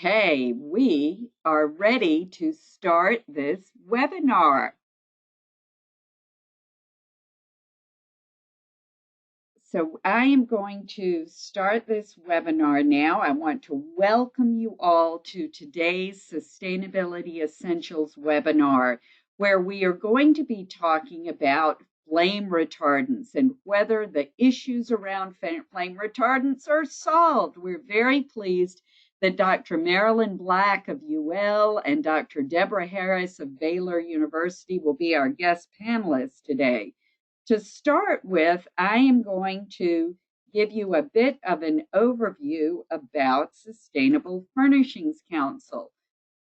Okay, we are ready to start this webinar. So I am going to start this webinar now. I want to welcome you all to today's Sustainability Essentials webinar, where we are going to be talking about flame retardants and whether the issues around flame retardants are solved. We're very pleased that Dr. Marilyn Black of UL and Dr. Deborah Harris of Baylor University will be our guest panelists today. To start with, I am going to give you a bit of an overview about Sustainable Furnishings Council.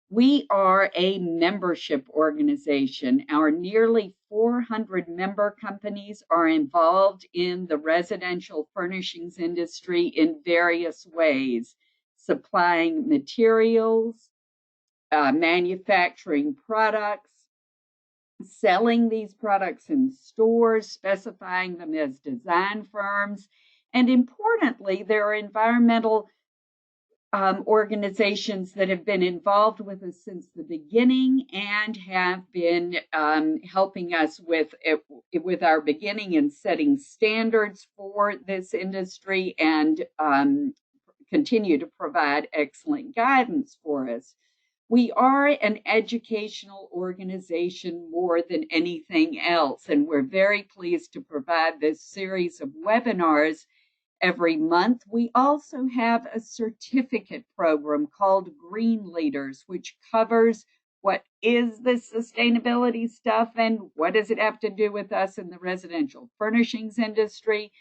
We are a membership organization. Our nearly 400 member companies are involved in the residential furnishings industry in various ways, supplying materials, manufacturing products, selling these products in stores, specifying them as design firms. And importantly, there are environmental organizations that have been involved with us since the beginning and have been helping us with our beginning in setting standards for this industry and continue to provide excellent guidance for us. We are an educational organization more than anything else, and we're very pleased to provide this series of webinars every month. We also have a certificate program called Green Leaders, which covers what is this sustainability stuff and what does it have to do with us in the residential furnishings industry.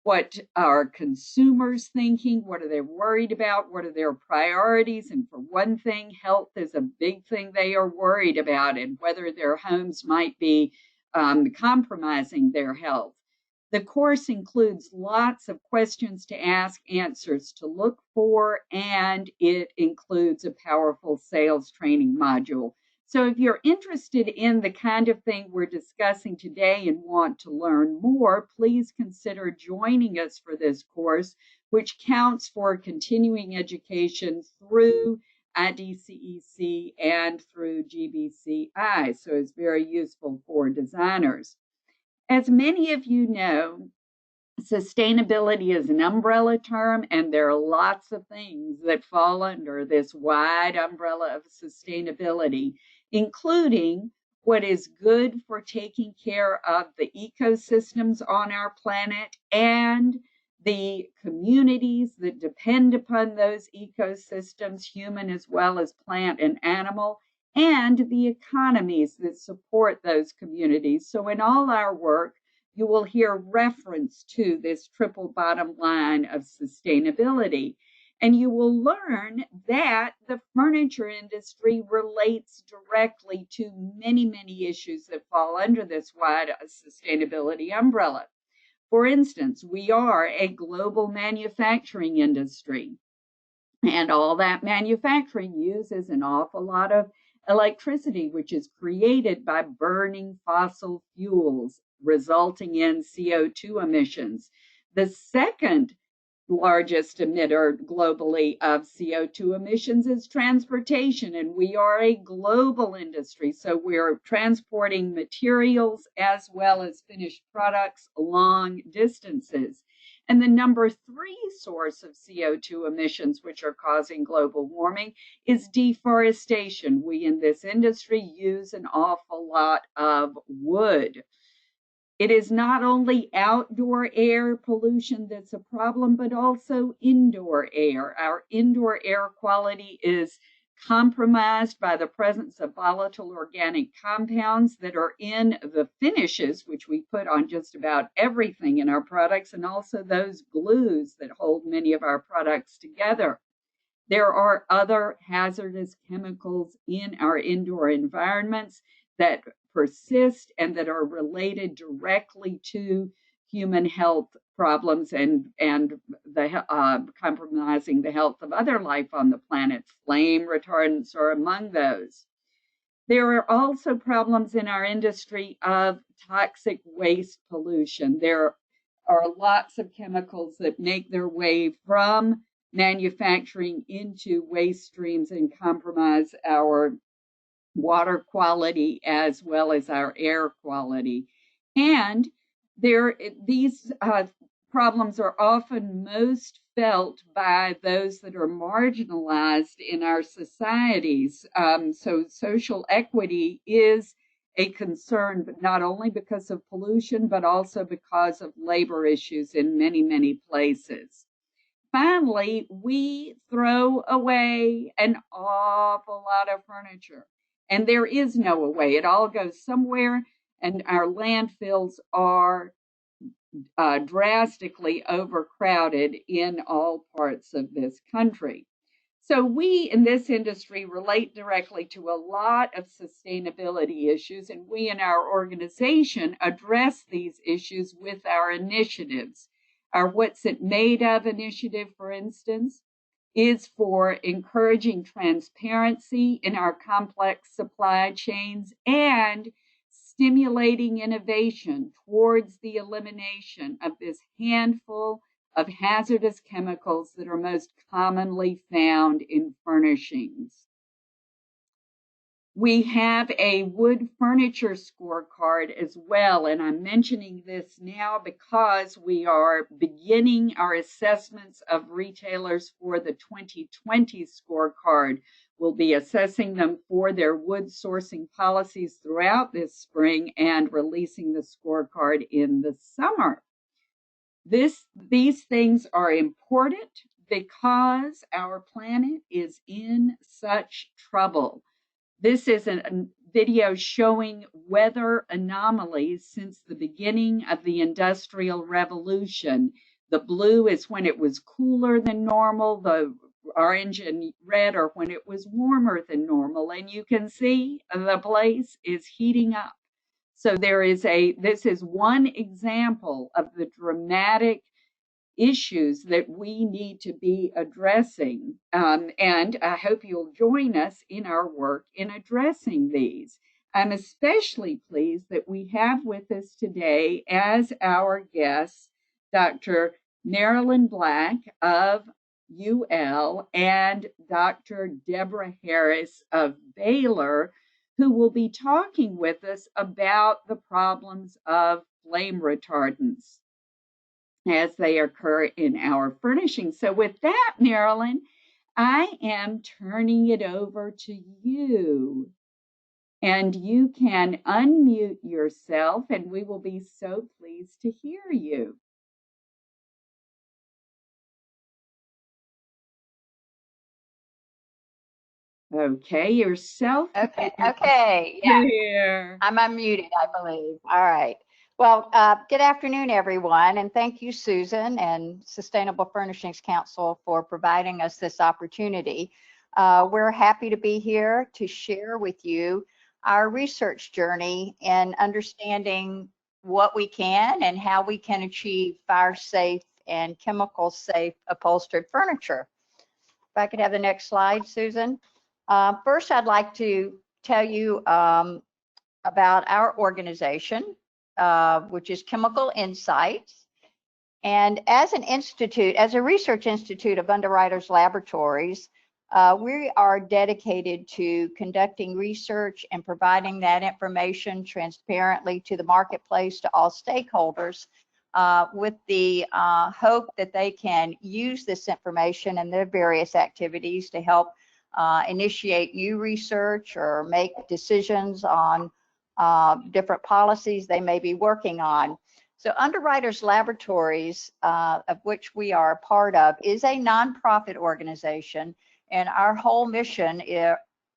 What are consumers thinking? What are they worried about? What are their priorities? And for one thing, health is a big thing they are worried about, and whether their homes might be compromising their health. The course includes lots of questions to ask, answers to look for, and it includes a powerful sales training module. So if you're interested in the kind of thing we're discussing today and want to learn more, please consider joining us for this course, which counts for continuing education through IDCEC and through GBCI. So it's very useful for designers. As many of you know, sustainability is an umbrella term, and there are lots of things that fall under this wide umbrella of sustainability, including what is good for taking care of the ecosystems on our planet and the communities that depend upon those ecosystems, human as well as plant and animal, and the economies that support those communities. So in all our work, you will hear reference to this triple bottom line of sustainability. And you will learn that the furniture industry relates directly to many, many issues that fall under this wide sustainability umbrella. For instance, we are a global manufacturing industry, and all that manufacturing uses an awful lot of electricity, which is created by burning fossil fuels, resulting in CO2 emissions. The second largest emitter globally of CO2 emissions is transportation, and we are a global industry. So we're transporting materials as well as finished products long distances. And the number 3 source of CO2 emissions, which are causing global warming, is deforestation. We in this industry use an awful lot of wood. It is not only outdoor air pollution that's a problem, but also indoor air. Our indoor air quality is compromised by the presence of volatile organic compounds that are in the finishes, which we put on just about everything in our products, and also those glues that hold many of our products together. There are other hazardous chemicals in our indoor environments that persist and that are related directly to human health problems and the compromising the health of other life on the planet. Flame retardants are among those. There are also problems in our industry of toxic waste pollution. There are lots of chemicals that make their way from manufacturing into waste streams and compromise our water quality as well as our air quality. And these problems are often most felt by those that are marginalized in our societies. So social equity is a concern, but not only because of pollution, but also because of labor issues in many, many places. Finally, we throw away an awful lot of furniture. And there is no away. It all goes somewhere, and our landfills are drastically overcrowded in all parts of this country. So we in this industry relate directly to a lot of sustainability issues, and we in our organization address these issues with our initiatives. Our What's It Made Of initiative, for instance, is for encouraging transparency in our complex supply chains and stimulating innovation towards the elimination of this handful of hazardous chemicals that are most commonly found in furnishings. We have a wood furniture scorecard as well, and I'm mentioning this now because we are beginning our assessments of retailers for the 2020 scorecard. We'll be assessing them for their wood sourcing policies throughout this spring and releasing the scorecard in the summer. These things are important because our planet is in such trouble. This is a video showing weather anomalies since the beginning of the Industrial Revolution. The blue is when it was cooler than normal. The orange and red are when it was warmer than normal. And you can see the place is heating up. So this is one example of the dramatic issues that we need to be addressing. And I hope you'll join us in our work in addressing these. I'm especially pleased that we have with us today as our guests Dr. Marilyn Black of UL and Dr. Deborah Harris of Baylor, who will be talking with us about the problems of flame retardants as they occur in our furnishings. So with that, Marilyn, I am turning it over to you. And you can unmute yourself, and we will be so pleased to hear you. Okay, yourself. Okay, yeah. Here. I'm unmuted, I believe. All right. Well, good afternoon, everyone, and thank you, Susan and Sustainable Furnishings Council, for providing us this opportunity. We're happy to be here to share with you our research journey in understanding what we can and how we can achieve fire-safe and chemical-safe upholstered furniture. If I could have the next slide, Susan. First, I'd like to tell you about our organization, which is Chemical Insights. And as an institute, as a research institute of Underwriters Laboratories, we are dedicated to conducting research and providing that information transparently to the marketplace, to all stakeholders, with the hope that they can use this information in their various activities to help initiate new research or make decisions on different policies they may be working on. So Underwriters Laboratories, of which we are a part of, is a nonprofit organization, and our whole mission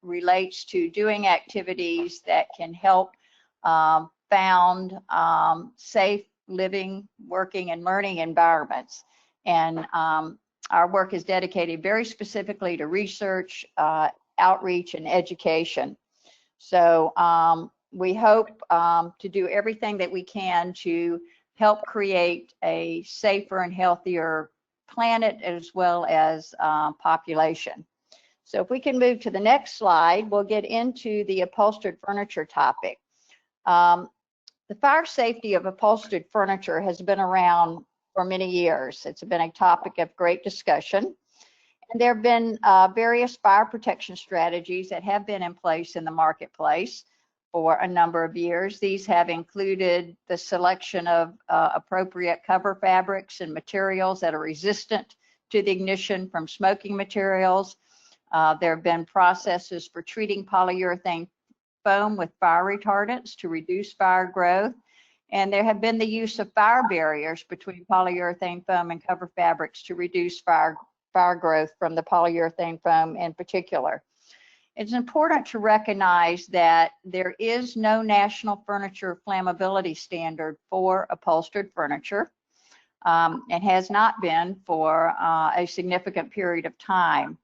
relates to doing activities that can help found safe living, working, and learning environments. And our work is dedicated very specifically to research, outreach, and education. So we hope to do everything that we can to help create a safer and healthier planet as well as population. So if we can move to the next slide, we'll get into the upholstered furniture topic. The fire safety of upholstered furniture has been around for many years. It's been a topic of great discussion. And there have been various fire protection strategies that have been in place in the marketplace for a number of years. These have included the selection of appropriate cover fabrics and materials that are resistant to the ignition from smoking materials. There have been processes for treating polyurethane foam with fire retardants to reduce fire growth. And there have been the use of fire barriers between polyurethane foam and cover fabrics to reduce fire growth from the polyurethane foam in particular. It's important to recognize that there is no national furniture flammability standard for upholstered furniture, and has not been for a significant period of time.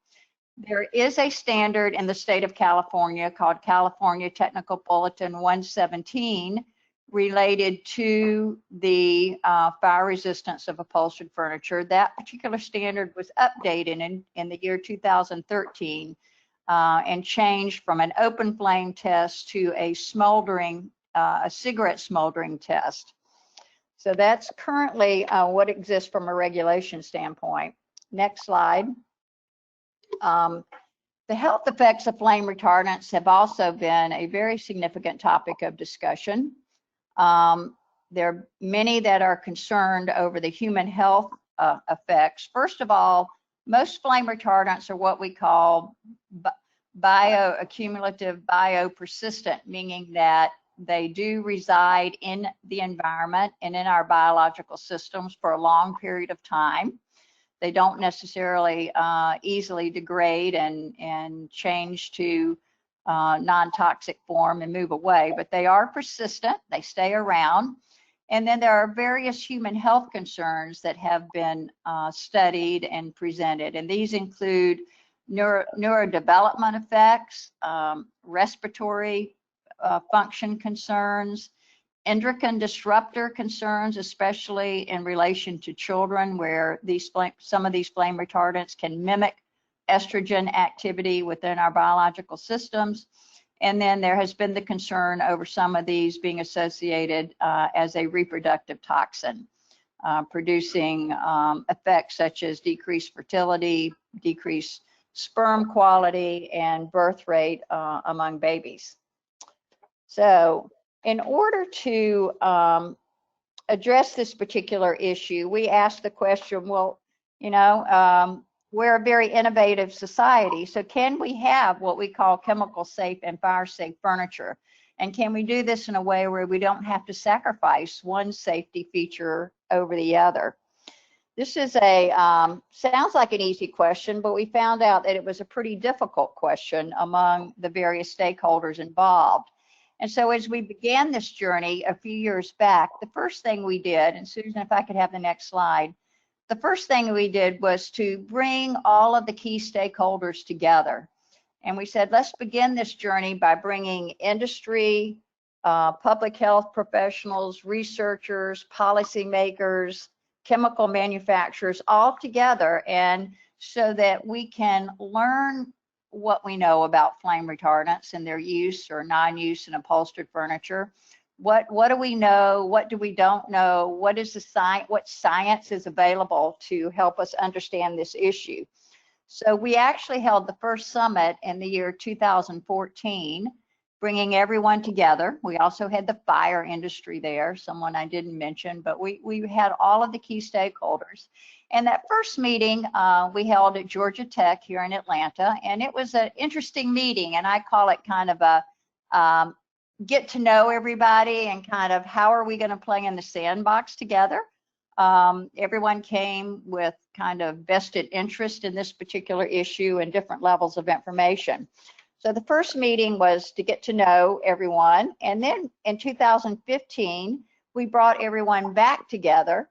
There is a standard in the state of California called California Technical Bulletin 117 related to the fire resistance of upholstered furniture. That particular standard was updated in the year 2013 and changed from an open flame test to a cigarette smoldering test. So that's currently what exists from a regulation standpoint. Next slide. The health effects of flame retardants have also been a very significant topic of discussion. There are many that are concerned over the human health effects. First of all, most flame retardants are what we call bioaccumulative, biopersistent, meaning that they do reside in the environment and in our biological systems for a long period of time. They don't necessarily easily degrade and change to non-toxic form and move away, but they are persistent, they stay around. And then there are various human health concerns that have been studied and presented, and these include neurodevelopment effects, respiratory function concerns, endocrine disruptor concerns, especially in relation to children, where some of these flame retardants can mimic estrogen activity within our biological systems. And then there has been the concern over some of these being associated as a reproductive toxin, producing effects such as decreased fertility, decreased sperm quality, and birth rate among babies. So in order to address this particular issue, we asked the question, well, we're a very innovative society, so can we have what we call chemical safe and fire safe furniture? And can we do this in a way where we don't have to sacrifice one safety feature over the other? This is sounds like an easy question, but we found out that it was a pretty difficult question among the various stakeholders involved. And so as we began this journey a few years back, the first thing we did, and Susan, if I could have the next slide, the first thing we did was to bring all of the key stakeholders together. And we said, let's begin this journey by bringing industry, public health professionals, researchers, policymakers, chemical manufacturers all together, and so that we can learn what we know about flame retardants and their use or non-use in upholstered furniture. What do we know? What do we don't know? What is what science is available to help us understand this issue? So we actually held the first summit in the year 2014, bringing everyone together. We also had the fire industry there, someone I didn't mention, but we had all of the key stakeholders. And that first meeting we held at Georgia Tech here in Atlanta, and it was an interesting meeting, and I call it kind of a get to know everybody and kind of how are we going to play in the sandbox together. Everyone came with kind of vested interest in this particular issue and different levels of information. So the first meeting was to get to know everyone, and then in 2015 we brought everyone back together,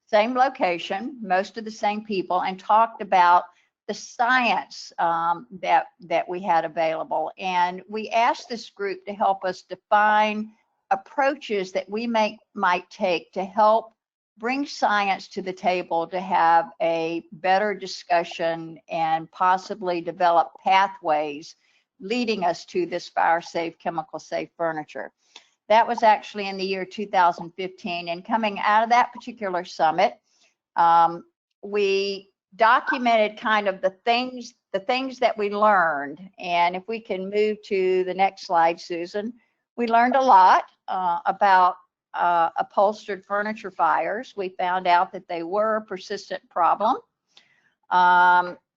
same location, most of the same people, and talked about the science that we had available. And we asked this group to help us define approaches that we might take to help bring science to the table to have a better discussion and possibly develop pathways leading us to this fire safe, chemical safe furniture. That was actually in the year 2015. And coming out of that particular summit, we documented kind of the things that we learned. And if we can move to the next slide, Susan, we learned a lot about upholstered furniture fires. We found out that they were a persistent problem,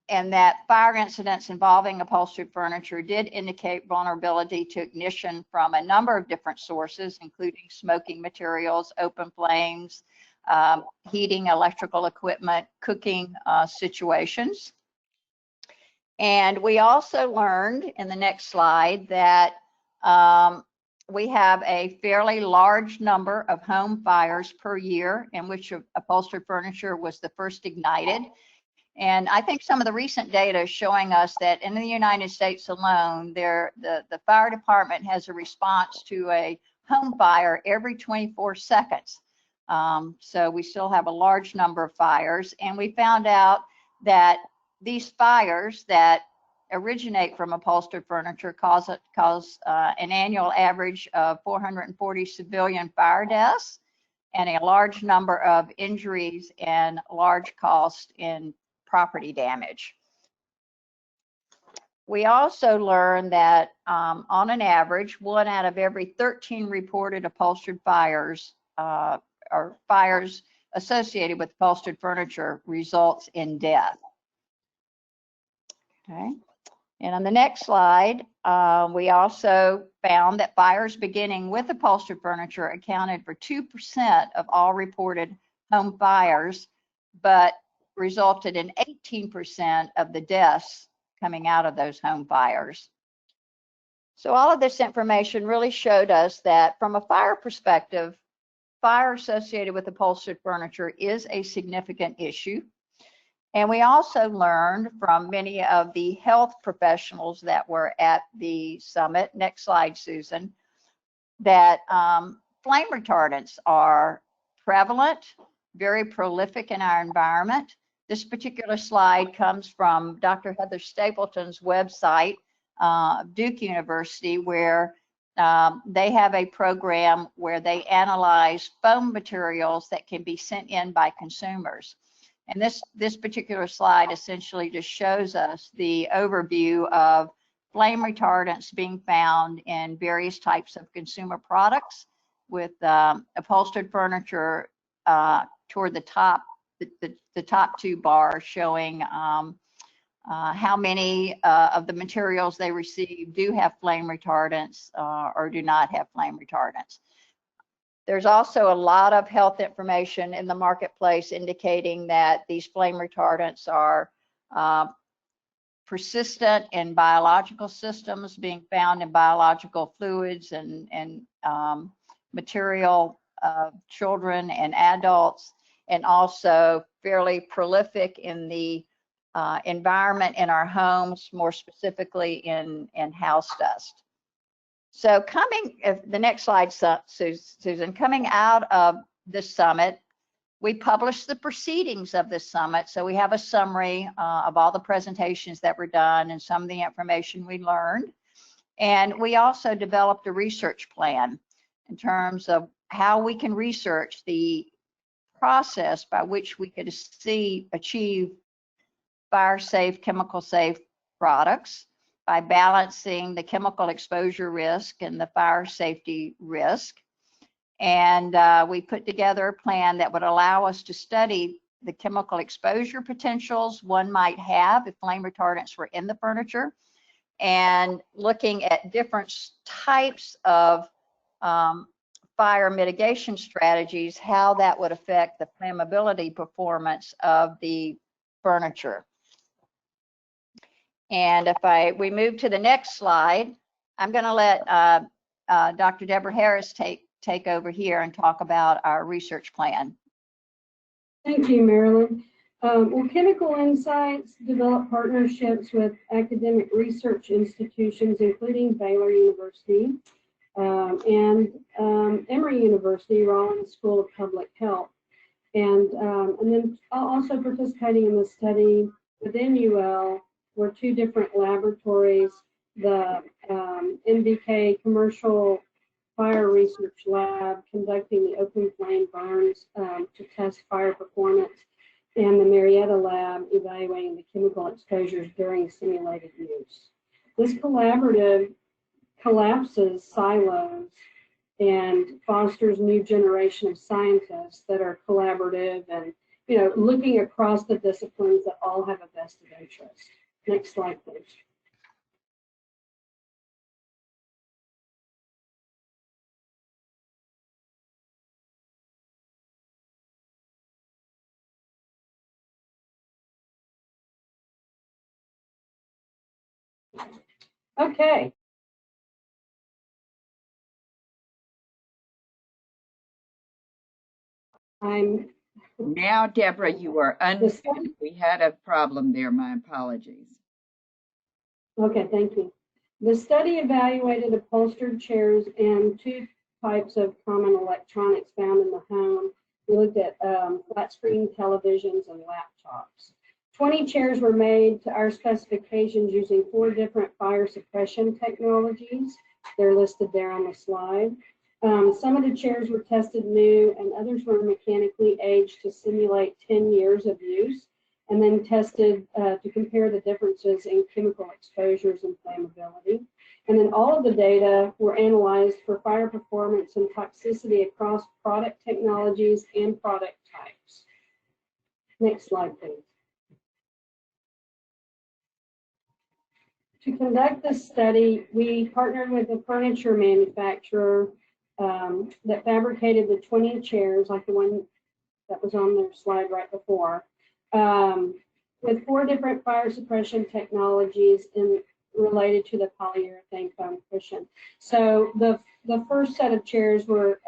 and that fire incidents involving upholstered furniture did indicate vulnerability to ignition from a number of different sources, including smoking materials, open flames, heating, electrical equipment, cooking situations. And we also learned in the next slide that we have a fairly large number of home fires per year in which upholstered furniture was the first ignited. And I think some of the recent data is showing us that in the United States alone, the fire department has a response to a home fire every 24 seconds. So we still have a large number of fires. And we found out that these fires that originate from upholstered furniture cause an annual average of 440 civilian fire deaths and a large number of injuries and large cost in property damage. We also learned that on an average, 1 out of every 13 reported upholstered fires or fires associated with upholstered furniture results in death. Okay. And on the next slide, we also found that fires beginning with upholstered furniture accounted for 2% of all reported home fires, but resulted in 18% of the deaths coming out of those home fires. So all of this information really showed us that from a fire perspective, fire associated with upholstered furniture is a significant issue. And we also learned from many of the health professionals that were at the summit, next slide, Susan, that flame retardants are prevalent, very prolific in our environment. This particular slide comes from Dr. Heather Stapleton's website, Duke University, where they have a program where they analyze foam materials that can be sent in by consumers. And this particular slide essentially just shows us the overview of flame retardants being found in various types of consumer products, with upholstered furniture toward the top, the top 2 bars showing how many of the materials they receive do have flame retardants or do not have flame retardants. There's also a lot of health information in the marketplace indicating that these flame retardants are persistent in biological systems, being found in biological fluids and material of children and adults, and also fairly prolific in the environment in our homes, more specifically in house dust. So the next slide, Susan, coming out of this summit, we published the proceedings of this summit. So we have a summary of all the presentations that were done and some of the information we learned. And we also developed a research plan in terms of how we can research the process by which we could achieve fire-safe, chemical-safe products by balancing the chemical exposure risk and the fire safety risk. And we put together a plan that would allow us to study the chemical exposure potentials one might have if flame retardants were in the furniture, and looking at different types of fire mitigation strategies, how that would affect the flammability performance of the furniture. And if we move to the next slide, I'm going to let Dr. Deborah Harris take over here and talk about our research plan. Thank you, Marilyn. Well, Chemical Insights developed partnerships with academic research institutions, including Baylor University and Emory University, Rollins School of Public Health. And then also participating in the study within UL were 2 different laboratories, the NBK Commercial Fire Research Lab conducting the open flame burns to test fire performance, and the Marietta lab evaluating the chemical exposures during simulated use. This collaborative collapses silos and fosters new generation of scientists that are collaborative and, looking across the disciplines that all have a vested interest. Next slide, please. Okay. Now, Deborah, you are unmuted. We had a problem there. My apologies. Okay, thank you. The study evaluated upholstered chairs and two types of common electronics found in the home. We looked at flat screen televisions and laptops. 20 chairs were made to our specifications using 4 different fire suppression technologies. They're listed there on the slide. Some of the chairs were tested new and others were mechanically aged to simulate 10 years of use, and then tested to compare the differences in chemical exposures and flammability. And then all of the data were analyzed for fire performance and toxicity across product technologies and product types. Next slide, please. To conduct this study, we partnered with a furniture manufacturer that fabricated the 20 chairs, like the one that was on their slide right before, with 4 different fire suppression technologies related to the polyurethane foam cushion. So the first set of chairs were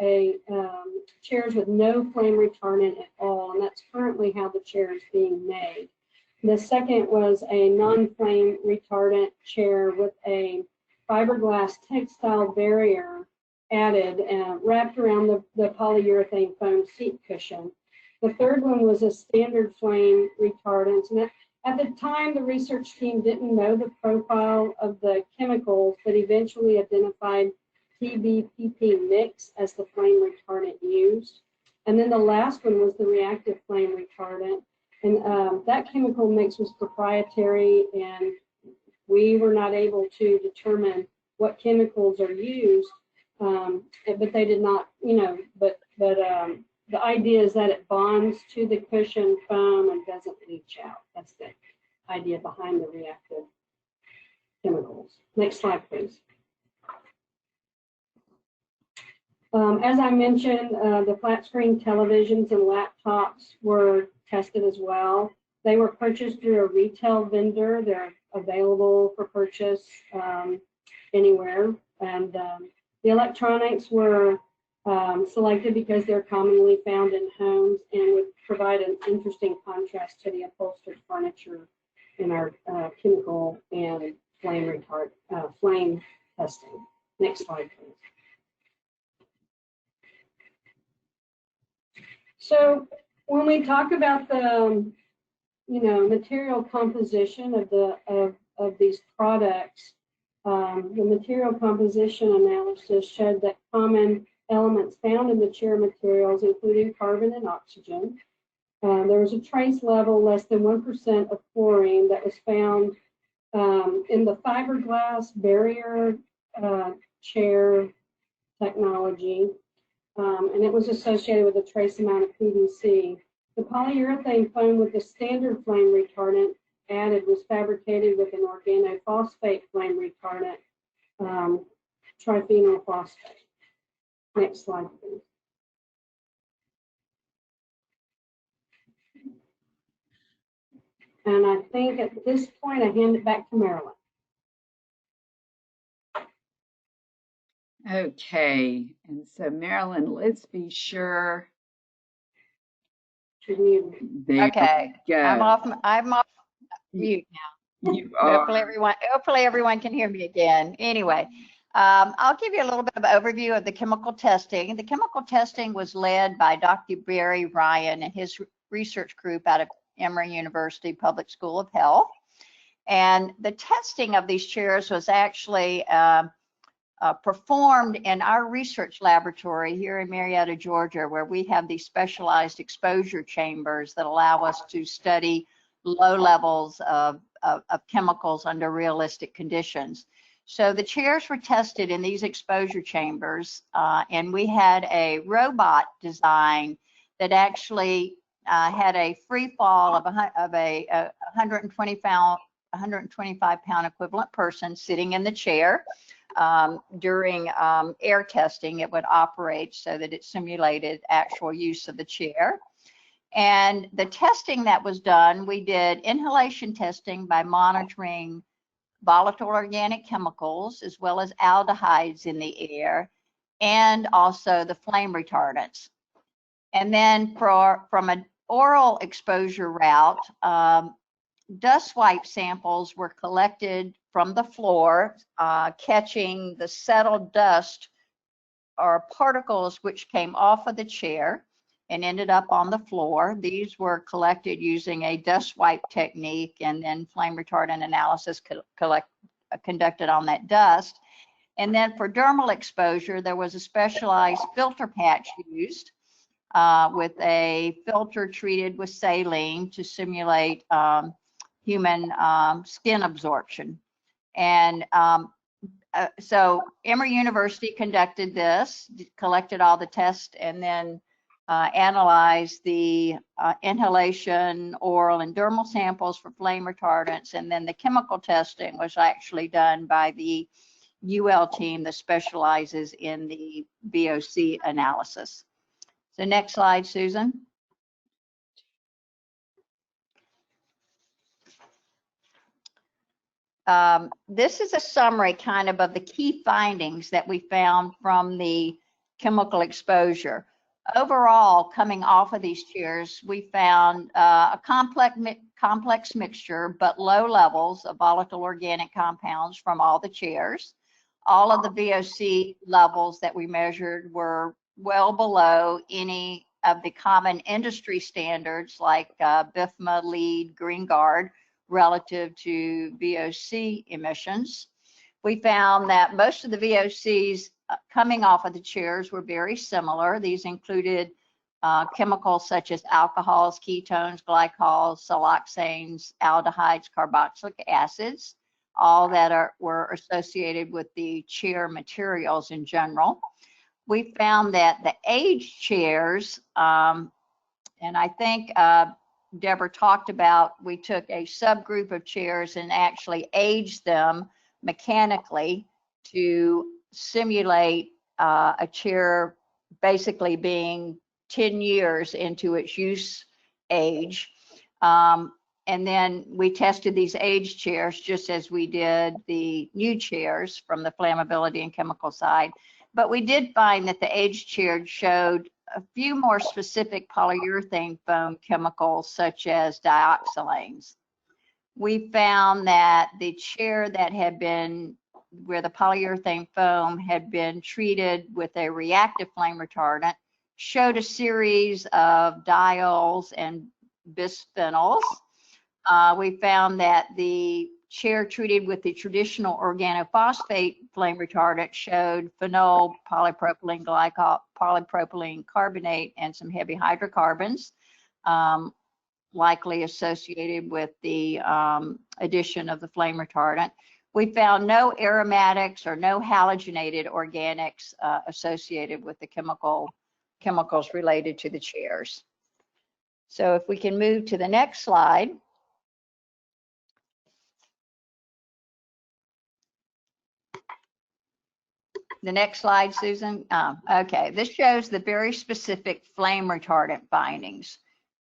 chairs with no flame retardant at all, and that's currently how the chair is being made. The second was a non-flame retardant chair with a fiberglass textile barrier added and wrapped around the polyurethane foam seat cushion. The third one was a standard flame retardant. And at the time, the research team didn't know the profile of the chemicals, but eventually identified TBPP mix as the flame retardant used. And then the last one was the reactive flame retardant. And that chemical mix was proprietary, and we were not able to determine what chemicals are used, but they did not, the idea is that it bonds to the cushion foam and doesn't leach out. That's the idea behind the reactive chemicals. Next slide, please. As I mentioned, the flat screen televisions and laptops were tested as well. They were purchased through a retail vendor. They're available for purchase anywhere. And the electronics were selected because they're commonly found in homes and would provide an interesting contrast to the upholstered furniture in our chemical and flame testing. Next slide, please. So when we talk about the, material composition of these products, the material composition analysis showed that common elements found in the chair materials, including carbon and oxygen. There was a trace level less than 1% of chlorine that was found in the fiberglass barrier chair technology. And it was associated with a trace amount of PVC. The polyurethane foam with the standard flame retardant added was fabricated with an organophosphate flame retardant, triphenyl phosphate. Next slide, please. And I think at this point, I hand it back to Marilyn. Okay, and so Marilyn, let's be sure. Okay, I'm off mute now. You are. Hopefully everyone can hear me again. Anyway, I'll give you a little bit of an overview of the chemical testing. The chemical testing was led by Dr. Barry Ryan and his research group out of Emory University Public School of Health. And the testing of these chairs was actually performed in our research laboratory here in Marietta, Georgia, where we have these specialized exposure chambers that allow us to study low levels of chemicals under realistic conditions. So the chairs were tested in these exposure chambers, and we had a robot design that actually had a free fall of a 125-pound equivalent person sitting in the chair. During air testing, it would operate so that it simulated actual use of the chair. And the testing that was done, we did inhalation testing by monitoring volatile organic chemicals as well as aldehydes in the air, and also the flame retardants. And then from an oral exposure route, dust wipe samples were collected from the floor, catching the settled dust or particles which came off of the chair and ended up on the floor. These were collected using a dust wipe technique, and then flame retardant analysis conducted on that dust. And then for dermal exposure, there was a specialized filter patch used with a filter treated with saline to simulate human skin absorption. And so Emory University conducted this, collected all the tests, and then analyzed the inhalation, oral, and dermal samples for flame retardants. And then the chemical testing was actually done by the UL team that specializes in the VOC analysis. So next slide, Susan. This is a summary kind of the key findings that we found from the chemical exposure. Overall, coming off of these chairs, we found a complex mixture, but low levels of volatile organic compounds from all the chairs. All of the VOC levels that we measured were well below any of the common industry standards like BIFMA, LEED, GreenGuard, relative to VOC emissions. We found that most of the VOCs coming off of the chairs were very similar. These included chemicals such as alcohols, ketones, glycols, siloxanes, aldehydes, carboxylic acids, all that were associated with the chair materials in general. We found that the aged chairs, and I think Deborah talked about, we took a subgroup of chairs and actually aged them mechanically to simulate a chair basically being 10 years into its use age. And then we tested these aged chairs just as we did the new chairs from the flammability and chemical side. But we did find that the aged chair showed a few more specific polyurethane foam chemicals such as dioxylanes. We found that the chair that had been, where the polyurethane foam had been treated with a reactive flame retardant, showed a series of diols and bisphenols. We found that the chair treated with the traditional organophosphate flame retardant showed phenol, polypropylene glycol, polypropylene carbonate, and some heavy hydrocarbons, likely associated with the addition of the flame retardant. We found no aromatics or no halogenated organics associated with the chemicals related to the chairs. So if we can move to the next slide. The next slide, Susan. Okay, this shows the very specific flame retardant findings.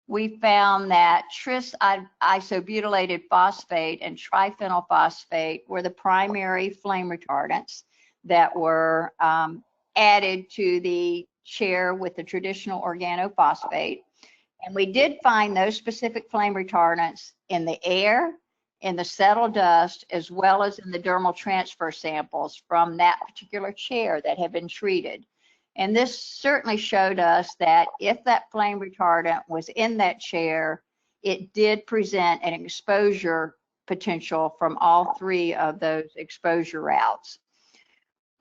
We found that tris isobutylated phosphate and triphenyl phosphate were the primary flame retardants that were added to the chair with the traditional organophosphate. And we did find those specific flame retardants in the air, in the settled dust, as well as in the dermal transfer samples from that particular chair that had been treated. And this certainly showed us that if that flame retardant was in that chair, it did present an exposure potential from all three of those exposure routes.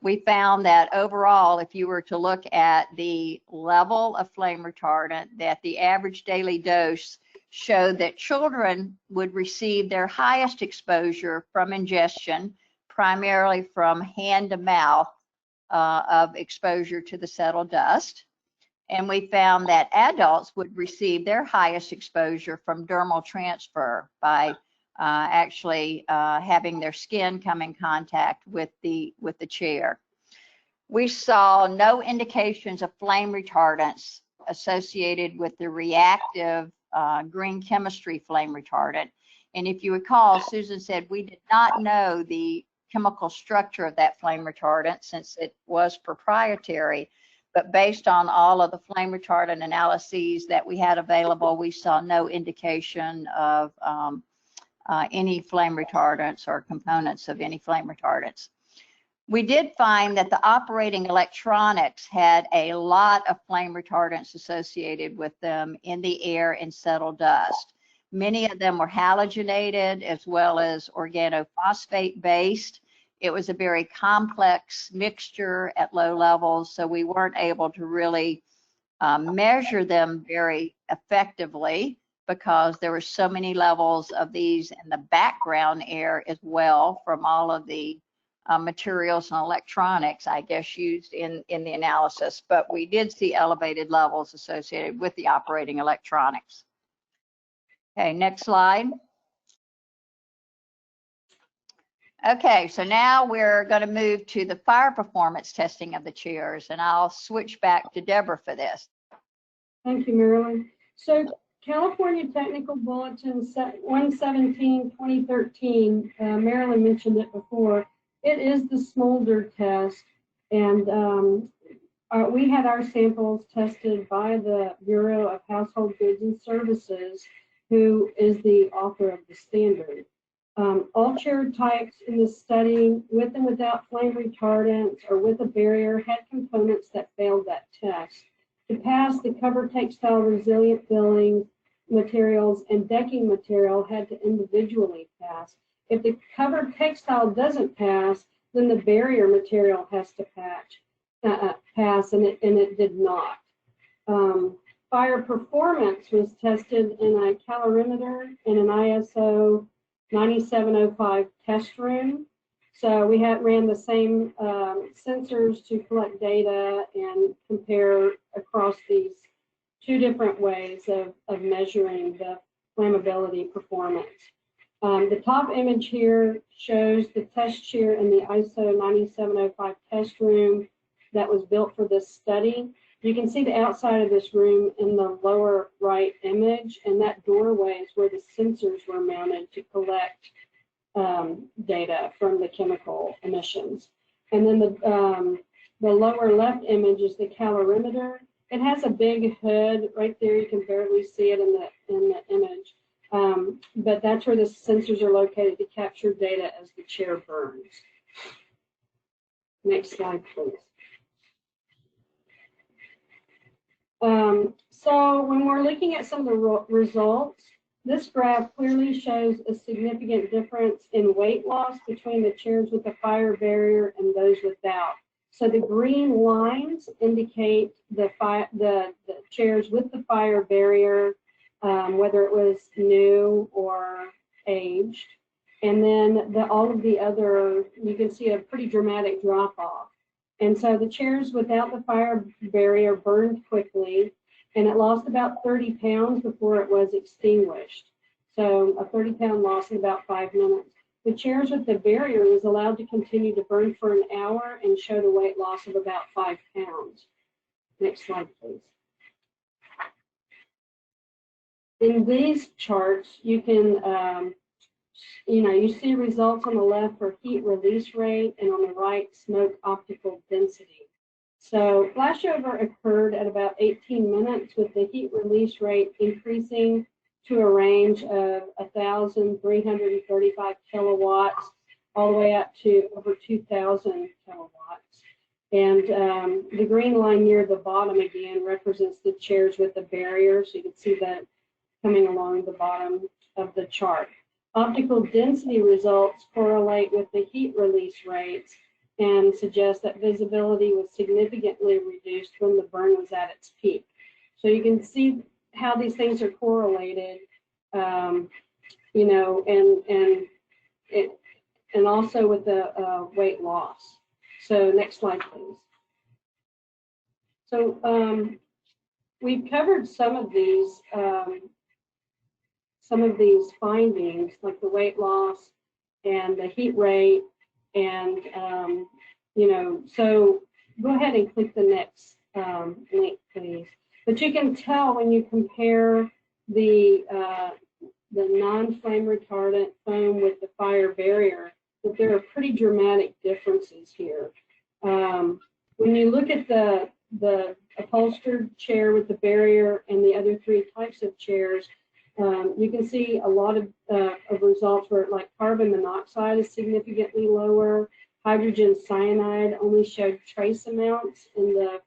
we found that overall, if you were to look at the level of flame retardant, that the average daily dose showed that children would receive their highest exposure from ingestion, primarily from hand to mouth of exposure to the settled dust. And we found that adults would receive their highest exposure from dermal transfer by actually having their skin come in contact with the chair. We saw no indications of flame retardants associated with the reactive green chemistry flame retardant. And if you recall, Susan said we did not know the chemical structure of that flame retardant since it was proprietary. But based on all of the flame retardant analyses that we had available, we saw no indication of any flame retardants or components of any flame retardants. We did find that the operating electronics had a lot of flame retardants associated with them in the air and settled dust. Many of them were halogenated as well as organophosphate based. It was a very complex mixture at low levels, so we weren't able to really measure them very effectively because there were so many levels of these in the background air as well from all of the materials and electronics, I guess, used in the analysis. But we did see elevated levels associated with the operating electronics. Okay, next slide. Okay, so now we're going to move to the fire performance testing of the chairs, and I'll switch back to Deborah for this. Thank you, Marilyn. So California Technical Bulletin 117/2013, Marilyn mentioned it before. It is the smolder test, and we had our samples tested by the Bureau of Household Goods and Services, who is the author of the standard. All chair types in the study, with and without flame retardants or with a barrier, had components that failed that test. To pass, the cover textile resilient filling materials and decking material had to individually pass. If the cover textile doesn't pass, then the barrier material has to pass, and it did not. Fire performance was tested in a calorimeter in an ISO 9705 test room. So we ran the same sensors to collect data and compare across these two different ways of measuring the flammability performance. The top image here shows the test chair in the ISO 9705 test room that was built for this study. You can see the outside of this room in the lower right image, and that doorway is where the sensors were mounted to collect data from the chemical emissions. And then the lower left image is the calorimeter. It has a big hood right there. You can barely see it in the image, but that's where the sensors are located to capture data as the chair burns. Next slide, please. So when we're looking at some of the results, this graph clearly shows a significant difference in weight loss between the chairs with the fire barrier and those without. So the green lines indicate the chairs with the fire barrier, whether it was new or aged. And then all of the other, you can see a pretty dramatic drop off. And so the chairs without the fire barrier burned quickly, and it lost about 30 pounds before it was extinguished. So a 30-pound loss in about 5 minutes. The chairs with the barrier was allowed to continue to burn for an hour and showed a weight loss of about 5 pounds. Next slide, please. In these charts, you can, you see results on the left for heat release rate and on the right, smoke optical density. So flashover occurred at about 18 minutes with the heat release rate increasing to a range of 1,335 kilowatts all the way up to over 2,000 kilowatts. And the green line near the bottom again represents the chairs with the barrier. So you can see that coming along the bottom of the chart. Optical density results correlate with the heat release rates. and suggests that visibility was significantly reduced when the burn was at its peak. So you can see how these things are correlated, you know, and also with the weight loss. So next slide, please. So we've covered some of these findings, like the weight loss and the heat rate, and you know, so go ahead and click the next link, please. But you can tell when you compare the non-flame retardant foam with the fire barrier that there are pretty dramatic differences here. When you look at the upholstered chair with the barrier and the other three types of chairs, you can see a lot of results where, like, carbon monoxide is significantly lower. Hydrogen cyanide only showed trace amounts in the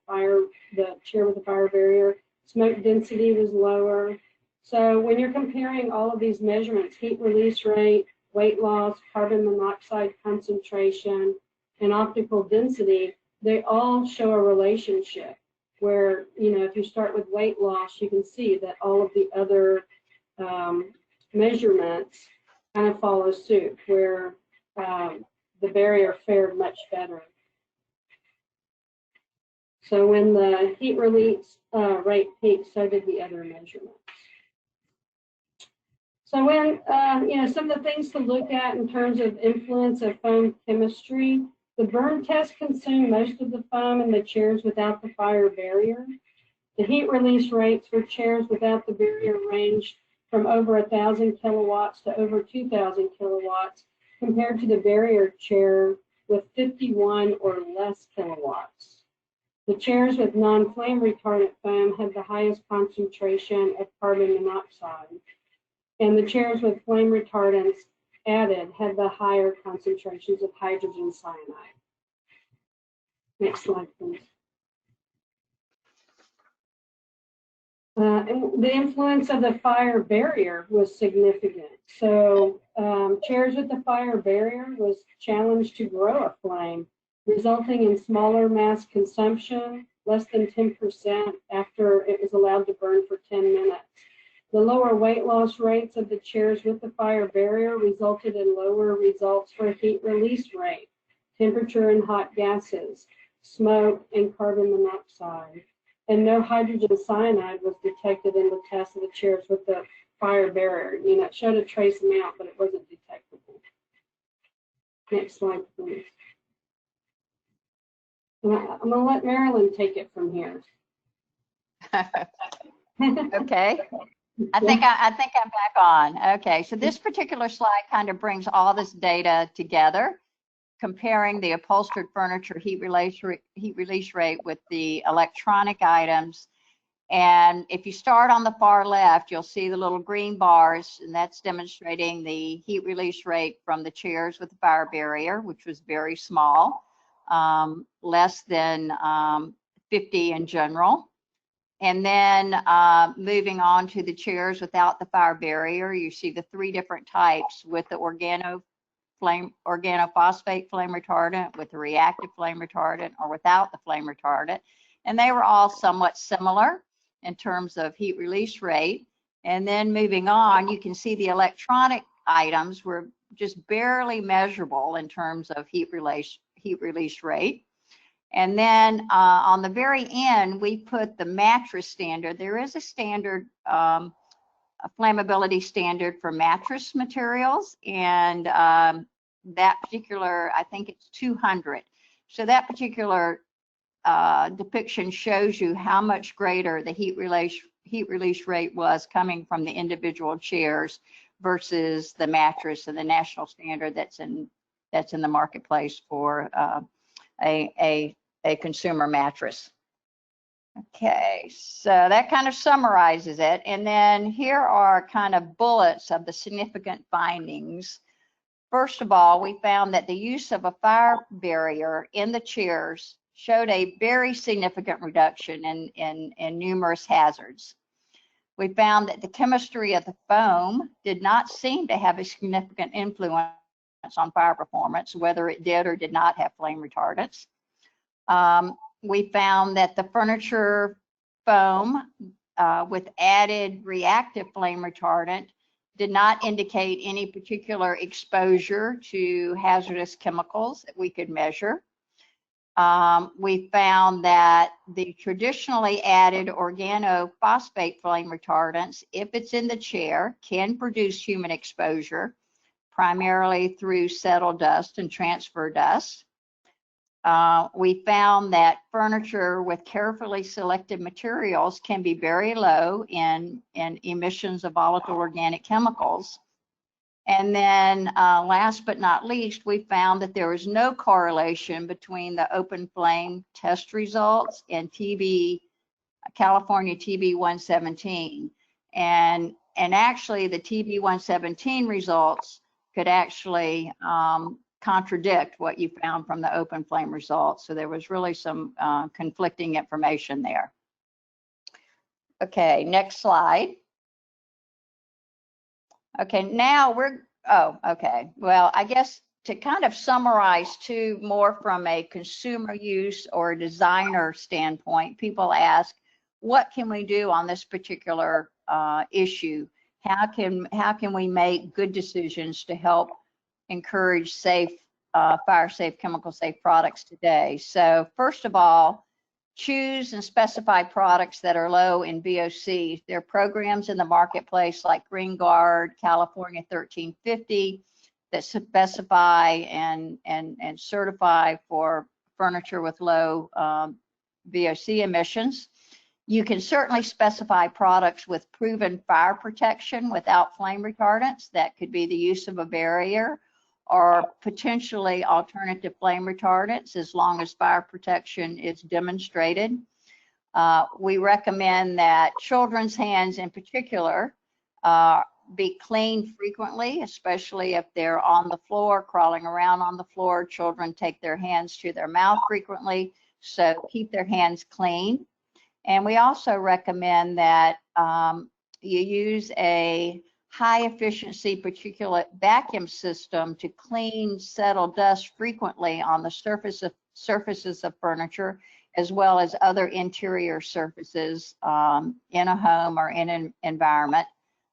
chair with the fire barrier. Smoke density was lower. So when you're comparing all of these measurements, heat release rate, weight loss, carbon monoxide concentration, and optical density, they all show a relationship where, you know, if you start with weight loss, you can see that all of the other measurements kind of follow suit, where the barrier fared much better. So when the heat release rate peaked, so did the other measurements. So when, you know, some of the things to look at in terms of influence of foam chemistry, the burn test consumed most of the foam in the chairs without the fire barrier. The heat release rates for chairs without the barrier ranged from over 1,000 kilowatts to over 2,000 kilowatts, compared to the barrier chair with 51 or less kilowatts. The chairs with non-flame retardant foam had the highest concentration of carbon monoxide, and the chairs with flame retardants added had the higher concentrations of hydrogen cyanide. Next slide, please. And the influence of the fire barrier was significant. So chairs with the fire barrier was challenged to grow a flame, resulting in smaller mass consumption, less than 10% after it was allowed to burn for 10 minutes. The lower weight loss rates of the chairs with the fire barrier resulted in lower results for heat release rate, temperature and hot gases, smoke, and carbon monoxide. And no hydrogen cyanide was detected in the test of the chairs with the fire barrier. You know, it showed a trace amount, but it wasn't detectable. Next slide, please. And I'm going to let Marilyn take it from here. Okay. I think I'm back on. Okay, so this particular slide kind of brings all this data together, comparing the upholstered furniture heat release rate with the electronic items. And if you start on the far left, you'll see the little green bars, and that's demonstrating the heat release rate from the chairs with the fire barrier, which was very small, less than 50 in general. And then moving on to the chairs without the fire barrier, you see the three different types with the organophosphate flame retardant, with the reactive flame retardant, or without the flame retardant. And they were all somewhat similar in terms of heat release rate. And then moving on, you can see the electronic items were just barely measurable in terms of heat release rate. And then on the very end, we put the mattress standard. There is a standard, a flammability standard for mattress materials, and that particular, I think it's 200. So that particular depiction shows you how much greater the heat release rate was coming from the individual chairs versus the mattress and the national standard that's in the marketplace for a consumer mattress. Okay, so that kind of summarizes it. And then here are kind of bullets of the significant findings. First of all, we found that the use of a fire barrier in the chairs showed a very significant reduction in numerous hazards. We found that the chemistry of the foam did not seem to have a significant influence on fire performance, whether it did or did not have flame retardants. We found that the furniture foam with added reactive flame retardant did not indicate any particular exposure to hazardous chemicals that we could measure. We found that the traditionally added organophosphate flame retardants, if it's in the chair, can produce human exposure, primarily through settled dust and transfer dust. We found that furniture with carefully selected materials can be very low in emissions of volatile organic chemicals. And then last but not least, we found that there was no correlation between the open flame test results and California TB 117. And actually the TB 117 results could actually contradict what you found from the open flame results. So there was really some conflicting information there. Okay, next slide. Okay, now okay. Well, I guess to kind of summarize too, more from a consumer use or designer standpoint, people ask, what can we do on this particular issue? How can we make good decisions to help encourage safe, fire safe, chemical safe products today? So first of all, choose and specify products that are low in VOC. There are programs in the marketplace like Green Guard, California 1350 that specify and certify for furniture with low VOC emissions. You can certainly specify products with proven fire protection without flame retardants. That could be the use of a barrier or potentially alternative flame retardants, as long as fire protection is demonstrated. We recommend that children's hands in particular be cleaned frequently, especially if they're on the floor, crawling around on the floor. Children take their hands to their mouth frequently, so keep their hands clean. And we also recommend that you use a high efficiency particulate vacuum system to clean settled dust frequently on the surfaces of furniture, as well as other interior surfaces in a home or in an environment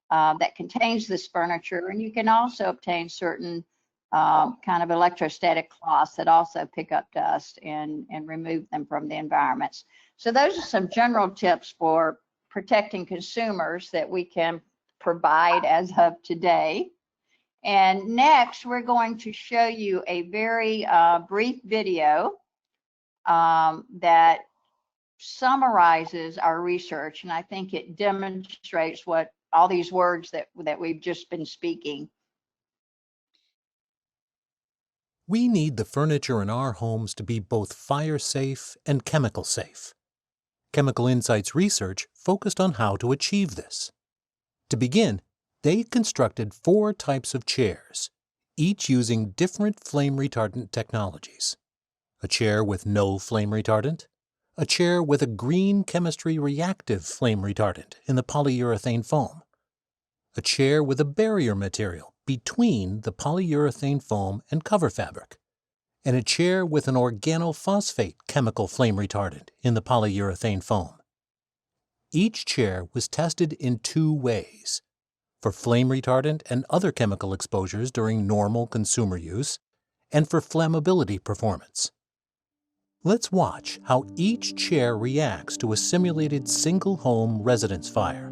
that contains this furniture. And you can also obtain certain kind of electrostatic cloths that also pick up dust and remove them from the environments. So those are some general tips for protecting consumers that we can provide as of today. And next, we're going to show you a very brief video that summarizes our research, and I think it demonstrates what all these words that we've just been speaking. We need the furniture in our homes to be both fire safe and chemical safe. Chemical Insights research focused on how to achieve this. To begin, they constructed 4 types of chairs, each using different flame retardant technologies. A chair with no flame retardant, a chair with a green chemistry reactive flame retardant in the polyurethane foam, a chair with a barrier material between the polyurethane foam and cover fabric, and a chair with an organophosphate chemical flame retardant in the polyurethane foam. Each chair was tested in 2 ways: for flame retardant and other chemical exposures during normal consumer use, and for flammability performance. Let's watch how each chair reacts to a simulated single-home residence fire.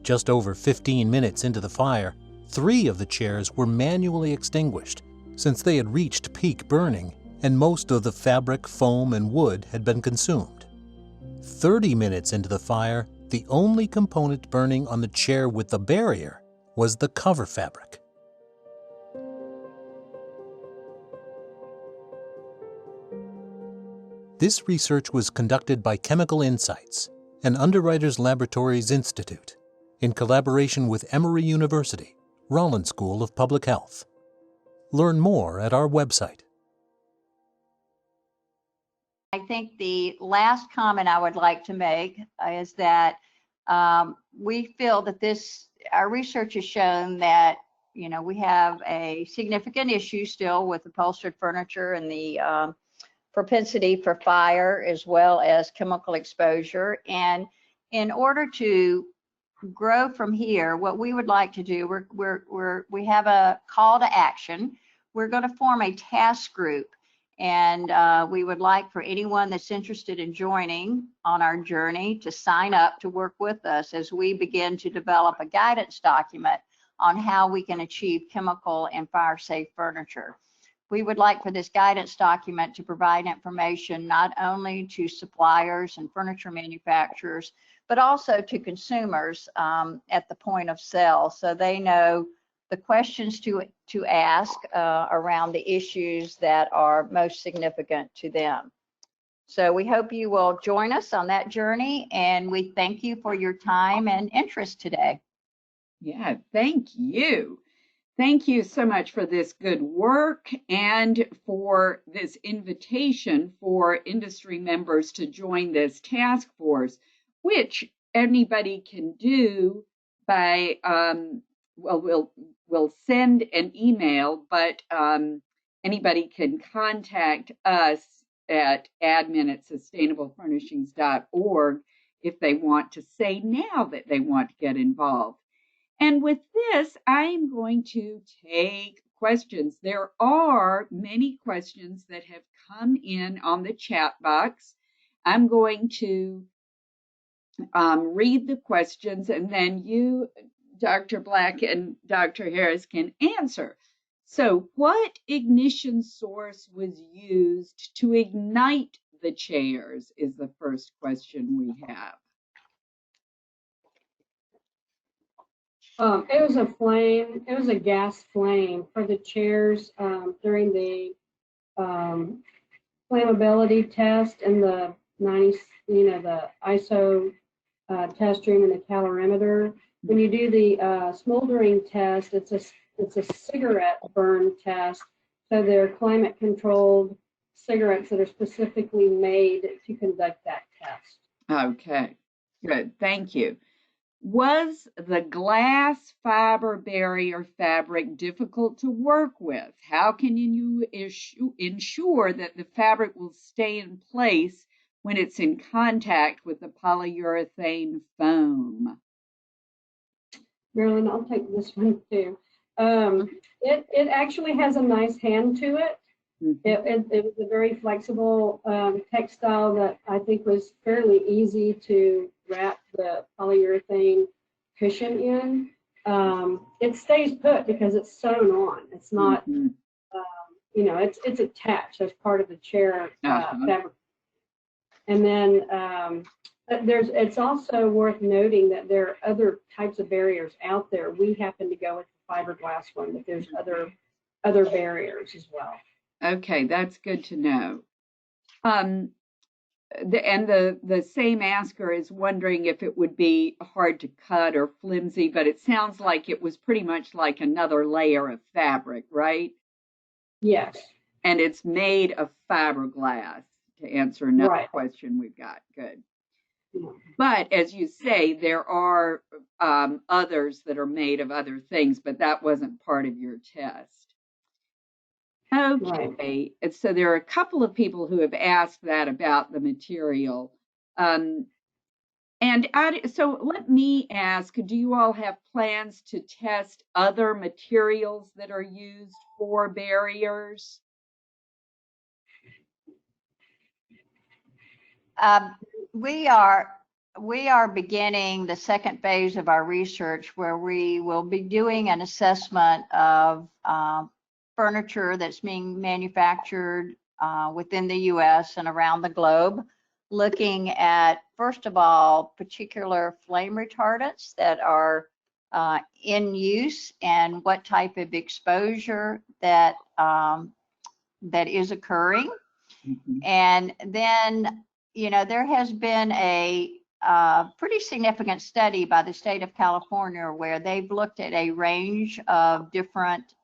Just over 15 minutes into the fire, 3 of the chairs were manually extinguished, since they had reached peak burning and most of the fabric, foam, and wood had been consumed. 30 minutes into the fire, the only component burning on the chair with the barrier was the cover fabric. This research was conducted by Chemical Insights and Underwriters Laboratories Institute in collaboration with Emory University, Rollins School of Public Health. Learn more at our website. I think the last comment I would like to make is that we feel that our research has shown that, we have a significant issue still with upholstered furniture and the propensity for fire as well as chemical exposure. And in order to grow from here, what we would like to do, we have a call to action. We're going to form a task group, and we would like for anyone that's interested in joining on our journey to sign up to work with us as we begin to develop a guidance document on how we can achieve chemical and fire safe furniture. We would like for this guidance document to provide information not only to suppliers and furniture manufacturers, but also to consumers at the point of sale, so they know the questions to ask around the issues that are most significant to them. So we hope you will join us on that journey, and we thank you for your time and interest today. Yeah, thank you. Thank you so much for this good work and for this invitation for industry members to join this task force, which anybody can do by, well, we'll send an email, but anybody can contact us at admin@sustainablefurnishings.org if they want to say now that they want to get involved. And with this, I am going to take questions. There are many questions that have come in on the chat box. I'm going to read the questions, and then you, Dr. Black and Dr. Harris, can answer. So, what ignition source was used to ignite the chairs is the first question we have. It was a flame. It was a gas flame for the chairs during the flammability test and the 90, the ISO test room and the calorimeter. When you do the smoldering test, it's a cigarette burn test. So they're climate controlled cigarettes that are specifically made to conduct that test. Okay, good. Thank you. Was the glass fiber barrier fabric difficult to work with? How can you ensure that the fabric will stay in place when it's in contact with the polyurethane foam? Marilyn, I'll take this one too. It actually has a nice hand to it. Mm-hmm. It was a very flexible textile that I think was fairly easy to wrap the polyurethane cushion in. It stays put because it's sewn on. It's not, mm-hmm. It's attached as part of the chair fabric. And then it's also worth noting that there are other types of barriers out there. We happen to go with the fiberglass one, but there's other barriers as well. Okay, that's good to know. The same asker is wondering if it would be hard to cut or flimsy, but it sounds like it was pretty much like another layer of fabric, right? Yes. And it's made of fiberglass, to answer another question we've got. Good. Yeah. But as you say, there are others that are made of other things, but that wasn't part of your test. Okay, and so there are a couple of people who have asked that about the material. So let me ask, do you all have plans to test other materials that are used for barriers? We are beginning the second phase of our research where we will be doing an assessment of furniture that's being manufactured within the US and around the globe, looking at, first of all, particular flame retardants that are in use and what type of exposure that that is occurring. And then, you know, there has been a pretty significant study by the state of California where they've looked at a range of different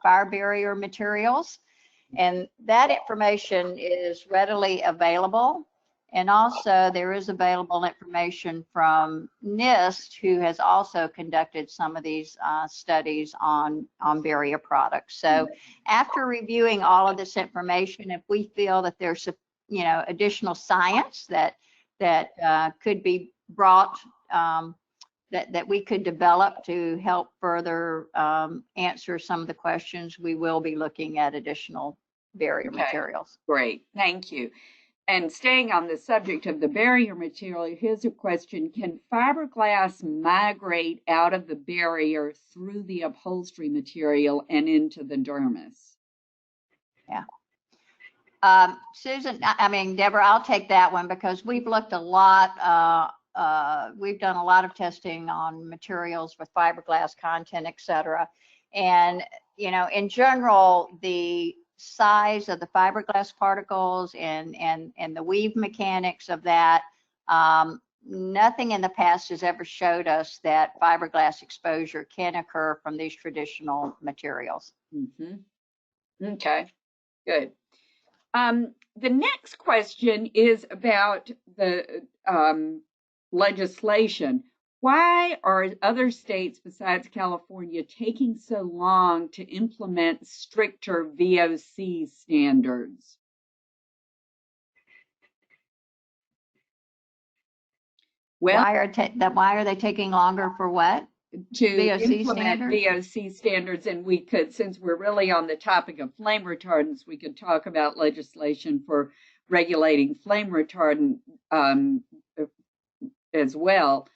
fire barrier materials, and that information is readily available. And also there is available information from NIST, who has also conducted some of these studies on barrier products. So after reviewing all of this information, if we feel that there's, you know, additional science that could be brought, that we could develop to help further answer some of the questions, we will be looking at additional barrier materials. Great, thank you. And staying on the subject of the barrier material, here's a question. Can fiberglass migrate out of the barrier through the upholstery material and into the dermis? Yeah. Susan, I mean, Deborah, I'll take that one because we've looked a lot, we've done a lot of testing on materials with fiberglass content, et cetera. And, you know, in general, the size of the fiberglass particles and the weave mechanics of that, nothing in the past has ever showed us that fiberglass exposure can occur from these traditional materials. Okay, good. The next question is about the legislation. Why are other states besides California taking so long to implement stricter VOC standards? Well, why are they taking longer for what? To VOC implement standards? VOC standards, and we could, since we're really on the topic of flame retardants, we could talk about legislation for regulating flame retardant as well.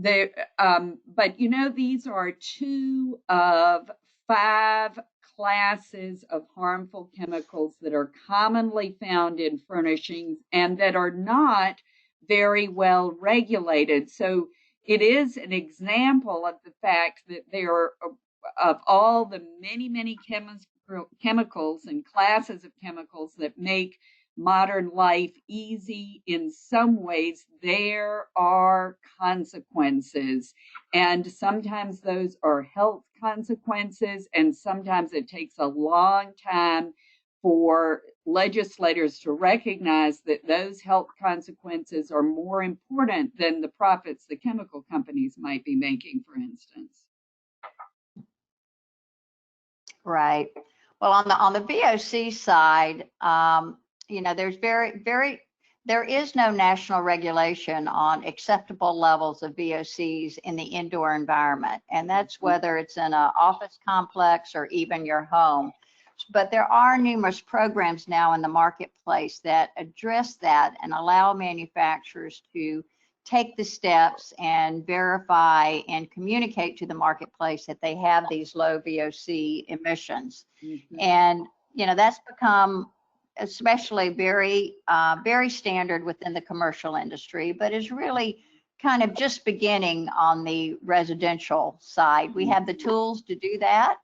But you know, these are 2 of 5 classes of harmful chemicals that are commonly found in furnishings and that are not very well regulated. So it is an example of the fact that there are, of all the many chemicals and classes of chemicals that make modern life easy, in some ways there are consequences, and sometimes those are health consequences, and sometimes it takes a long time for legislators to recognize that those health consequences are more important than the profits the chemical companies might be making, for instance. Right. Well, on the VOC side, you know, there's there is no national regulation on acceptable levels of VOCs in the indoor environment, and that's whether it's in an office complex or even your home. But there are numerous programs now in the marketplace that address that and allow manufacturers to take the steps and verify and communicate to the marketplace that they have these low VOC emissions. And, you know, that's become especially very standard within the commercial industry, but is really kind of just beginning on the residential side. We have the tools to do that.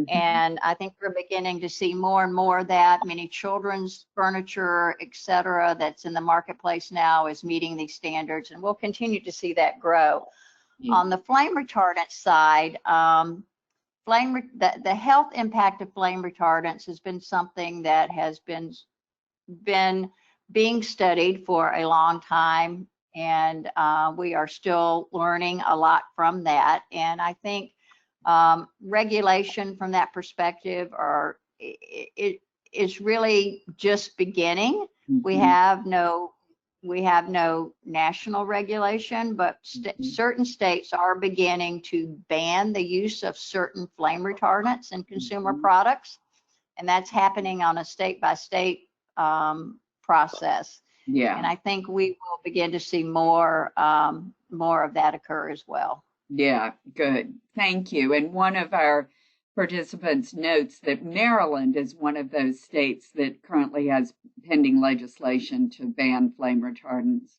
And I think we're beginning to see more and more of that. Many children's furniture, et cetera, that's in the marketplace now is meeting these standards, and we'll continue to see that grow. On the flame retardant side, the health impact of flame retardants has been something that has been being studied for a long time, and we are still learning a lot from that. And I think regulation from that perspective it is really just beginning. We have no national regulation, but certain states are beginning to ban the use of certain flame retardants in consumer products, and that's happening on a state-by-state process. And I think we will begin to see more of that occur as well. Yeah, good. Thank you. And one of our participants notes that Maryland is one of those states that currently has pending legislation to ban flame retardants.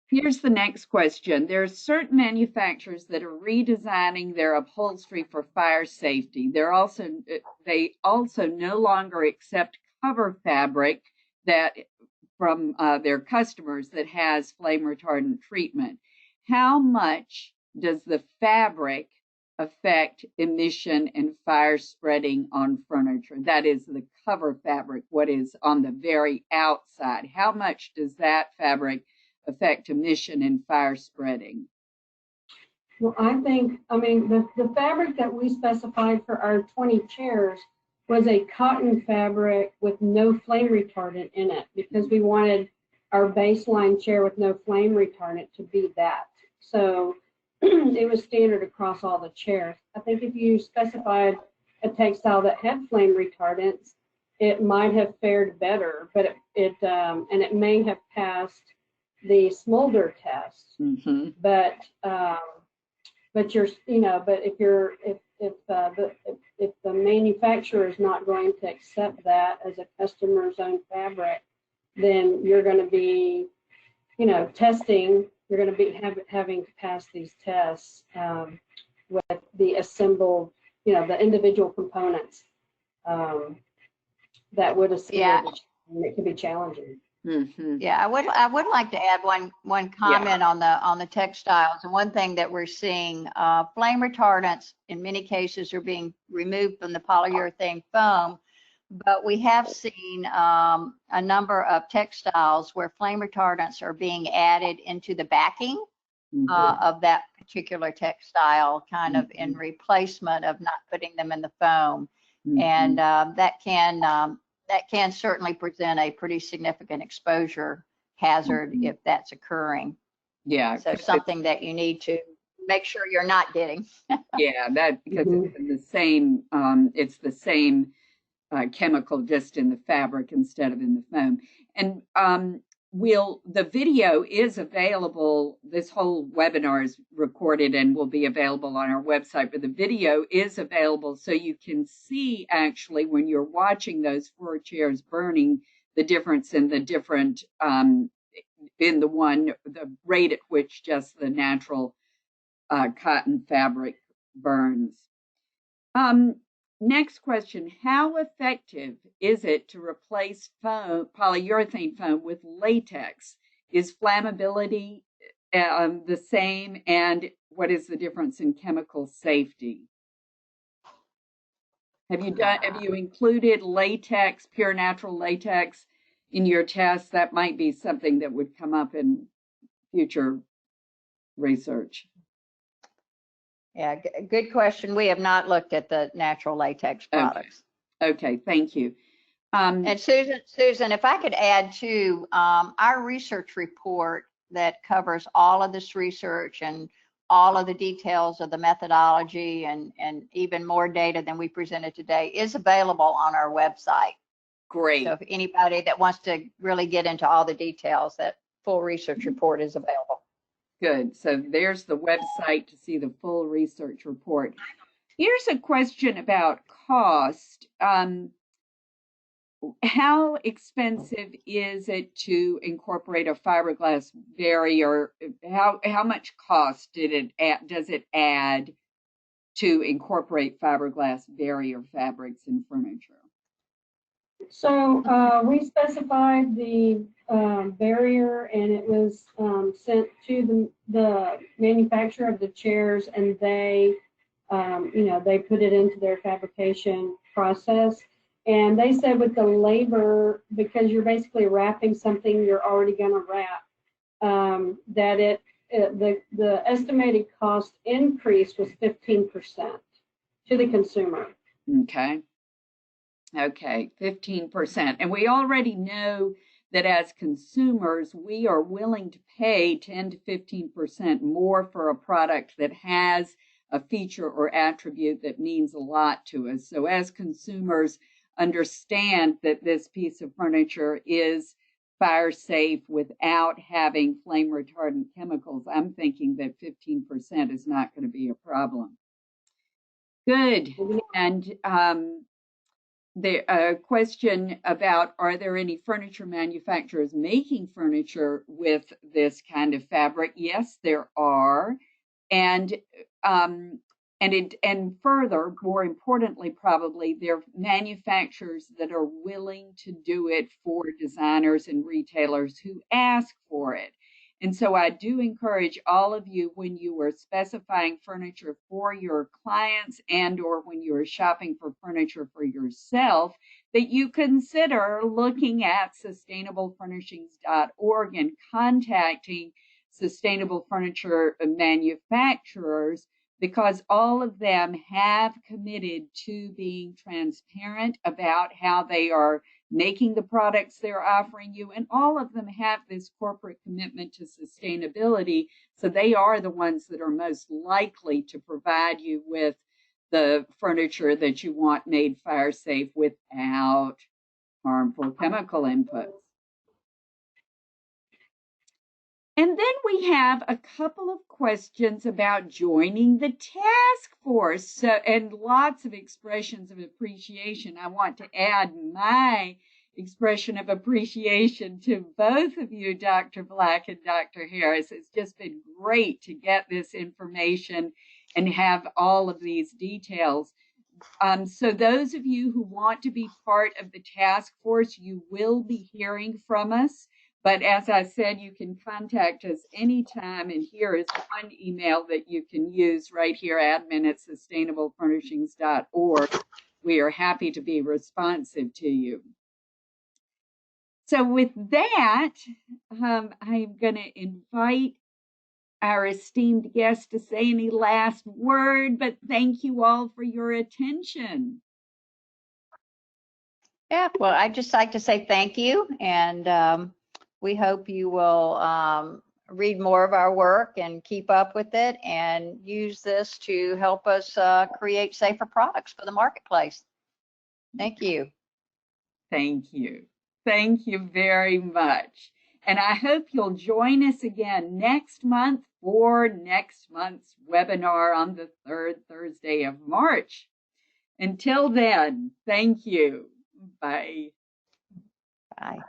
Here's the next question. There are certain manufacturers that are redesigning their upholstery for fire safety. They also no longer accept cover fabric that from their customers that has flame retardant treatment. How much does the fabric affect emission and fire spreading on furniture? That is the cover fabric, what is on the very outside. How much does that fabric affect emission and fire spreading? Well, I mean, the fabric that we specified for our 20 chairs was a cotton fabric with no flame retardant in it, because we wanted our baseline chair with no flame retardant to be that. So it was standard across all the chairs. I think if you specified a textile that had flame retardants, it might have fared better, but it may have passed the smolder test. Mm-hmm. But if the manufacturer is not going to accept that as a customer's own fabric, then you're going to be, testing. You're going to be having to pass these tests with the assembled, the individual components that would assemble. Yeah. And it can be challenging. Mm-hmm. Yeah, I would like to add one comment on the textiles. And one thing that we're seeing, flame retardants in many cases are being removed from the polyurethane foam, but we have seen a number of textiles where flame retardants are being added into the backing of that particular textile, kind of in replacement of not putting them in the foam. And that can certainly present a pretty significant exposure hazard if that's occurring. Yeah. So something that you need to make sure you're not getting. Yeah, that because it's the same chemical, just in the fabric instead of in the foam. And the video is available. This whole webinar is recorded and will be available on our website, but the video is available so you can see actually when you're watching those 4 chairs burning, the difference in the different the rate at which just the natural cotton fabric burns. Next question, how effective is it to replace polyurethane foam with latex? Is flammability the same, and what is the difference in chemical safety? Have you included latex, pure natural latex in your tests? That might be something that would come up in future research. Yeah, good question. We have not looked at the natural latex products. Okay, thank you. And Susan, if I could add to our research report that covers all of this research and all of the details of the methodology and even more data than we presented today is available on our website. Great. So if anybody that wants to really get into all the details, that full research report is available. Good. So there's the website to see the full research report. Here's a question about cost. How expensive is it to incorporate a fiberglass barrier? How much cost does it add to incorporate fiberglass barrier fabrics in furniture? So we specified the barrier, and it was sent to the manufacturer of the chairs, and they put it into their fabrication process. And they said with the labor, because you're basically wrapping something you're already going to wrap, that the estimated cost increase was 15% to the consumer. Okay, 15%. And we already know that as consumers, we are willing to pay 10 to 15% more for a product that has a feature or attribute that means a lot to us. So as consumers understand that this piece of furniture is fire safe without having flame retardant chemicals, I'm thinking that 15% is not going to be a problem. Good. And the question about, are there any furniture manufacturers making furniture with this kind of fabric? Yes, there are. And and further, more importantly, probably, there are manufacturers that are willing to do it for designers and retailers who ask for it. And so I do encourage all of you, when you are specifying furniture for your clients and or when you are shopping for furniture for yourself, that you consider looking at sustainablefurnishings.org and contacting sustainable furniture manufacturers, because all of them have committed to being transparent about how they are making the products they're offering you. And all of them have this corporate commitment to sustainability. So they are the ones that are most likely to provide you with the furniture that you want made fire safe without harmful chemical inputs. And then we have a couple of questions about joining the task force. So, and lots of expressions of appreciation. I want to add my expression of appreciation to both of you, Dr. Black and Dr. Harris. It's just been great to get this information and have all of these details. So those of you who want to be part of the task force, you will be hearing from us. But as I said, you can contact us anytime. And here is one email that you can use right here, admin@sustainablefurnishings.org. We are happy to be responsive to you. So with that, I'm going to invite our esteemed guest to say any last word, but thank you all for your attention. Yeah, well, I'd just like to say thank you, and we hope you will read more of our work and keep up with it and use this to help us create safer products for the marketplace. Thank you. Thank you. Thank you very much. And I hope you'll join us again next month for next month's webinar on the 3rd Thursday of March. Until then, thank you. Bye. Bye.